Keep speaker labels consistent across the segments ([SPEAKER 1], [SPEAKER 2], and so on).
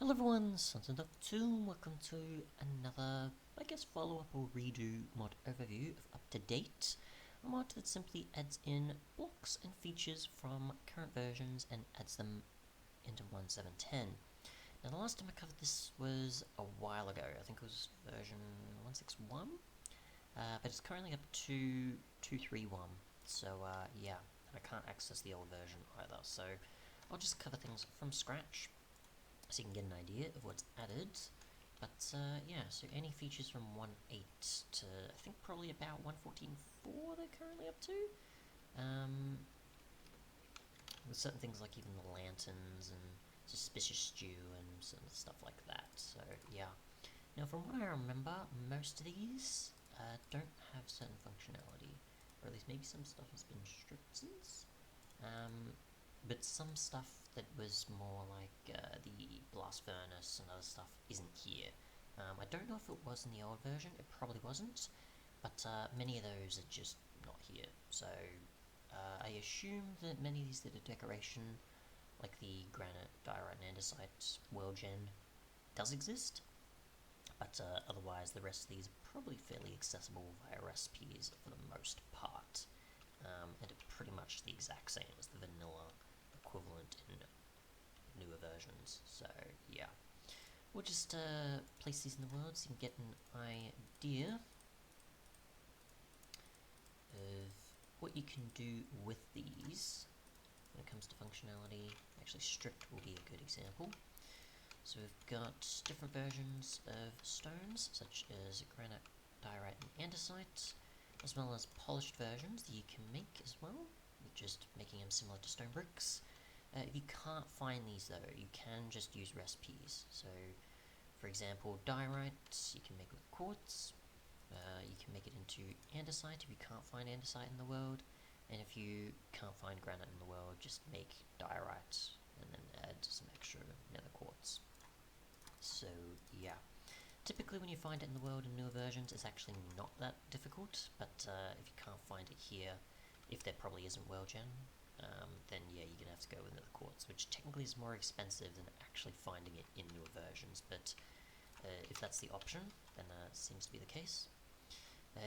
[SPEAKER 1] Hello everyone, Sunson.2, welcome to another, I guess, follow-up or redo mod overview of UpToDate, a mod that simply adds in blocks and features from current versions and adds them into 1.7.10. Now the last time I covered this was a while ago, I think it was version 1.6.1, but it's currently up to 2.3.1, so yeah, and I can't access the old version either, so I'll just cover things from scratch, so you can get an idea of what's added. But yeah, so any features from 1.8 to I think probably about 1.14.4 they're currently up to. With certain things like even the lanterns and suspicious stew and some stuff like that. So yeah. Now from what I remember, most of these don't have certain functionality, or at least maybe some stuff has been stripped since. But some stuff that was more like the blast furnace and other stuff isn't here. I don't know if it was in the old version, it probably wasn't, but many of those are just not here. So I assume that many of these that are decoration, like the Granite, Diorite and Andesite World Gen, does exist, but otherwise the rest of these are probably fairly accessible via recipes for the most part, and are pretty much the exact same as the vanilla equivalent in newer versions. So yeah, we'll just place these in the world so you can get an idea of what you can do with these when it comes to functionality. Actually, stripped will be a good example. So we've got different versions of stones, such as Granite, Diorite and Andesite, as well as polished versions that you can make as well, just making them similar to stone bricks. If you can't find these though, you can just use recipes. So, for example, Diorite, you can make with quartz. You can make it into andesite if you can't find andesite in the world. And if you can't find granite in the world, just make diorite and then add some extra nether quartz. So, yeah. Typically when you find it in the world in newer versions, it's actually not that difficult, but if you can't find it here, if there probably isn't world gen, then yeah, you're going to have to go with nether quartz, which technically is more expensive than actually finding it in newer versions, but if that's the option, then it seems to be the case.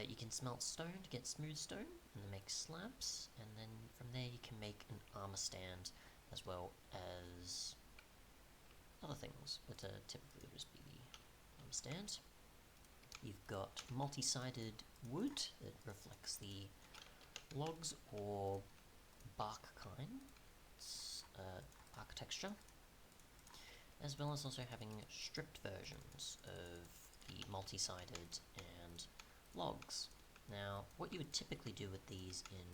[SPEAKER 1] You can smelt stone to get smooth stone, and then make slabs, and then from there you can make an armor stand, as well as other things, but typically it'll just be the armor stand. You've got multi-sided wood that reflects the logs or bark kind, bark texture, as well as also having stripped versions of the multi-sided and logs. Now, what you would typically do with these in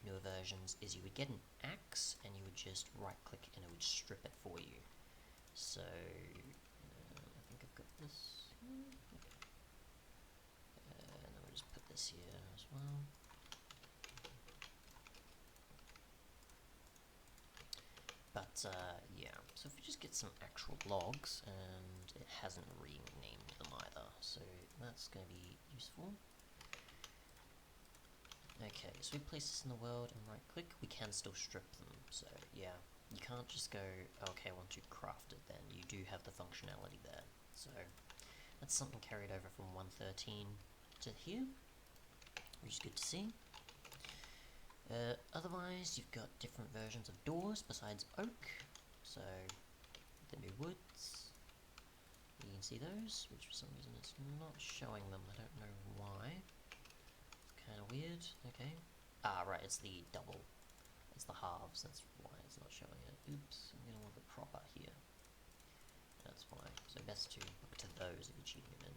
[SPEAKER 1] newer versions is you would get an axe and you would just right-click and it would strip it for you. So, I think I've got this here. And then we'll just put this here as well. But, yeah, so if we just get some actual logs, and it hasn't renamed them either, so that's going to be useful. Okay, so we place this in the world and right click, we can still strip them, so yeah, you can't just go, okay, I want to craft it then, you do have the functionality there, so that's something carried over from 1.13 to here, which is good to see. Otherwise, you've got different versions of doors besides oak, so the new woods, you can see those, which for some reason it's not showing them, I don't know why. Kind of weird, okay. Ah, right, it's the double. It's the halves, that's why it's not showing it. Oops, I'm getting a little bit proper here. That's why. So best to look to those if you're cheating them in.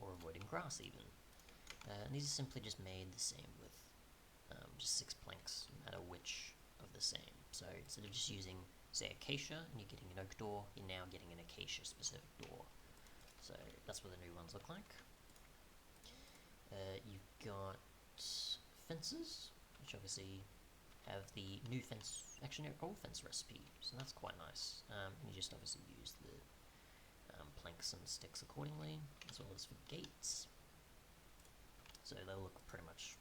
[SPEAKER 1] Or avoiding grass, even. And these are simply just made the same with just 6 planks, no matter which of the same. So instead of just using, say, acacia, and you're getting an oak door, you're now getting an acacia-specific door. So that's what the new ones look like. You've got fences, which obviously have the new fence, actually no, old fence recipe, so that's quite nice. And you just obviously use the planks and sticks accordingly, as well as for gates. So they'll look pretty much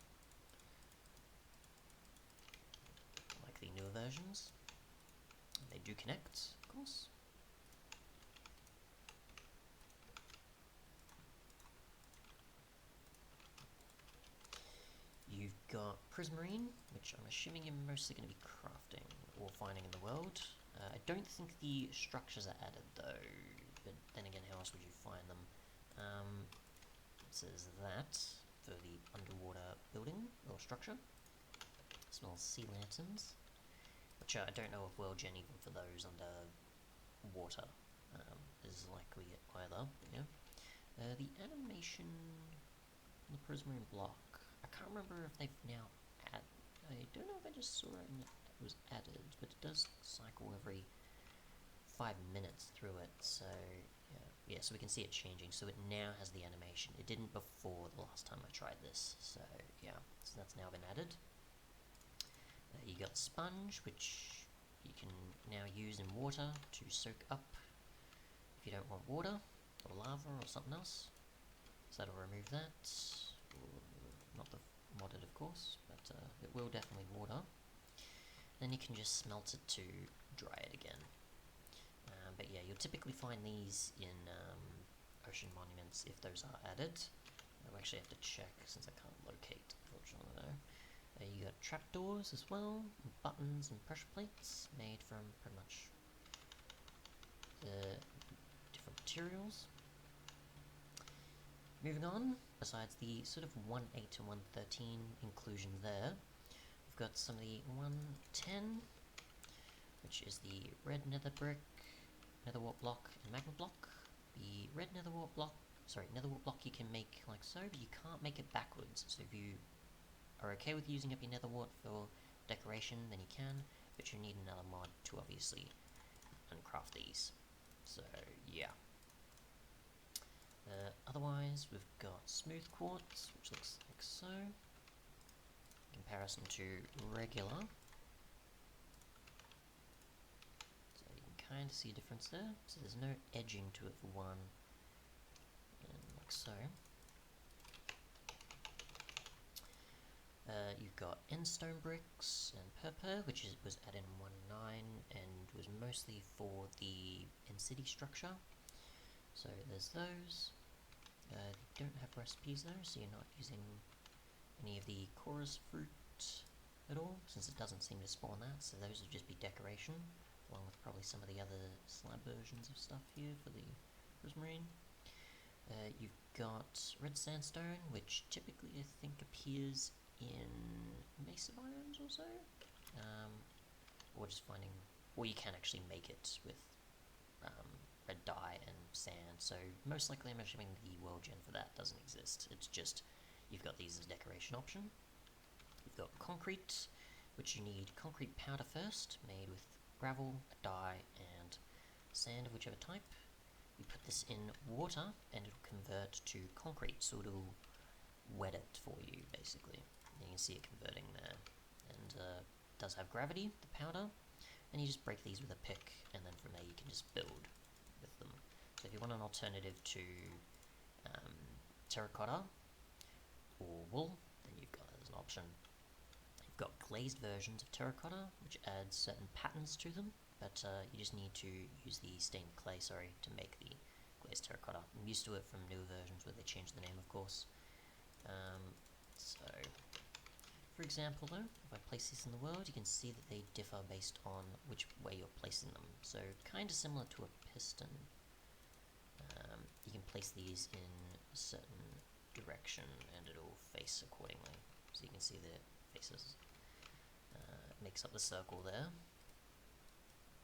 [SPEAKER 1] like the newer versions. They do connect, of course. got prismarine, which I'm assuming you're mostly going to be crafting or finding in the world. I don't think the structures are added though, but then again, how else would you find them? It says that for the underwater building or structure, as well as sea lanterns, which I don't know if world gen even for those under water is likely either. Yeah. The animation on the prismarine block, I can't remember if they've now added. I don't know if I just saw it and it was added, but it does cycle every 5 minutes through it, so yeah, so we can see it changing. So it now has the animation. It didn't before the last time I tried this, so yeah, so that's now been added. You got sponge, which you can now use in water to soak up if you don't want water or lava or something else. So that'll remove that. Not the modded, of course, but it will definitely water. Then you can just smelt it to dry it again. But yeah, you'll typically find these in ocean monuments if those are added. I'll actually have to check since I can't locate, unfortunately though. You got trapdoors as well, and buttons and pressure plates made from pretty much the different materials. Moving on, besides the sort of 1.8 to 1.13 inclusion there, we've got some of the 1.10, which is the red nether brick, nether wart block, and magma block. The red nether wart block you can make like so, but you can't make it backwards. So if you are okay with using up your nether wart for decoration, then you can, but you need another mod to obviously uncraft these. So yeah. Otherwise, we've got smooth quartz, which looks like so, in comparison to regular. So you can kind of see a difference there. So there's no edging to it for one, and like so. You've got endstone bricks and purpur, which was added in 1.9 and was mostly for the in-city structure. So there's those. They don't have recipes though, so you're not using any of the Coarse fruit at all, since it doesn't seem to spawn that, so those would just be decoration, along with probably some of the other slab versions of stuff here for the prismarine. You've got red sandstone, which typically I think appears in mesa biomes or so, or just finding, or you can actually make it with red dye and sand, so most likely I'm assuming the world gen for that doesn't exist. It's just, you've got these as a decoration option. You've got concrete, which you need concrete powder first, made with gravel, dye, and sand of whichever type. You put this in water, and it'll convert to concrete, so it'll wet it for you, basically. And you can see it converting there. And it does have gravity, the powder, and you just break these with a pick, and then from there you can just build with them. So if you want an alternative to terracotta or wool, then you've got that as an option. You've got glazed versions of terracotta, which adds certain patterns to them, but you just need to use the stained clay, to make the glazed terracotta. I'm used to it from newer versions where they changed the name, of course. So, for example though, if I place these in the world, you can see that they differ based on which way you're placing them. So, kind of similar to a piston. You can place these in a certain direction and it'll face accordingly. So you can see the faces. It makes up the circle there.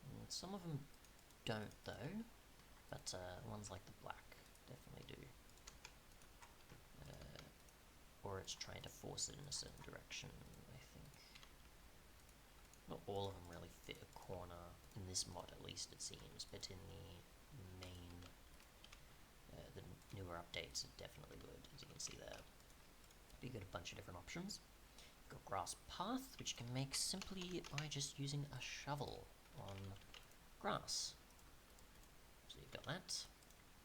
[SPEAKER 1] And some of them don't though, but ones like the black definitely do. Or it's trying to force it in a certain direction, I think. Not all of them really fit a corner, in this mod at least it seems, but in the main, the newer updates it definitely would, as you can see there. You got a bunch of different options. You've got grass path, which you can make simply by just using a shovel on grass. So you've got that.